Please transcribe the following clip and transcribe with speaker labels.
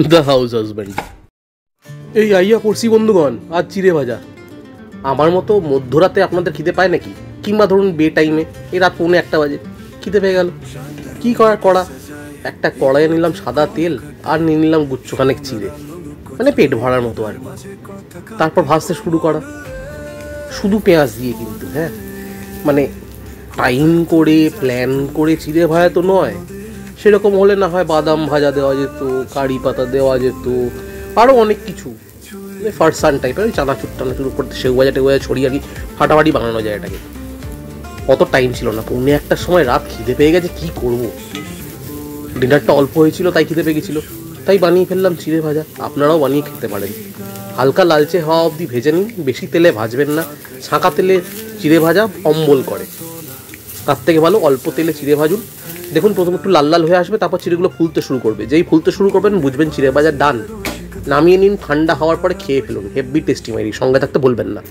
Speaker 1: The house husband. এই আইয়া পড়ছি বন্ধুগণ, আজ চিড়ে ভাজা। আমার মতো মধ্যরাতে আপনাদের খিদে পায় নাকি? কিংবা ধরুন বে টাইমে, এই রাত 1:45 বাজে খিদে পেয়ে গেল, কী করার কড়া, একটা কড়াইয়ে নিলাম সাদা তেল আর নিয়ে নিলাম গুচ্ছখানেক চিড়ে, মানে পেট ভরার মতো আর কি। তারপর ভাজতে শুরু করা, শুধু পেঁয়াজ দিয়ে কিন্তু, হ্যাঁ, মানে টাইম করে প্ল্যান করে চিড়ে ভাজা তো নয়। সেরকম হলে না হয় বাদাম ভাজা দেওয়া যেত, কারি পাতা দেওয়া যেত, আরও অনেক কিছু ফারসান টাইপের, ওই চানাচুর টানাচুর করতে সেউ ভাজা টেউ ভাজা ছড়িয়ে আর কি ফাটাফাটি বানানো যায় এটাকে। অত টাইম ছিল না, 1:45 সময় রাত, খিদে পেয়ে গেছে, কি করব, ডিনারটা অল্প হয়েছিল তাই খিদে পেয়ে গেছিলো, তাই বানিয়ে ফেললাম চিড়ে ভাজা। আপনারাও বানিয়ে খেতে পারেন। হালকা লালচে হওয়া অবধি ভেজে নিন, বেশি তেলে ভাজবেন না, ছাঁকা তেলে চিড়ে ভাজা অম্বল করে, তার থেকে ভালো অল্প তেলে চিড়ে ভাজুন। দেখুন প্রথম একটু লাল লাল হয়ে আসবে, তারপর চিড়েগুলো ফুলতে শুরু করবে, যেই ফুলতে শুরু করবেন বুঝবেন চিড়ে ভাজা ডান। নামিয়ে নিন, ঠান্ডা হওয়ার পরে খেয়ে ফেলুন, হেভি টেস্টি মাইরি, সঙ্গে থাকতে বলবেন না।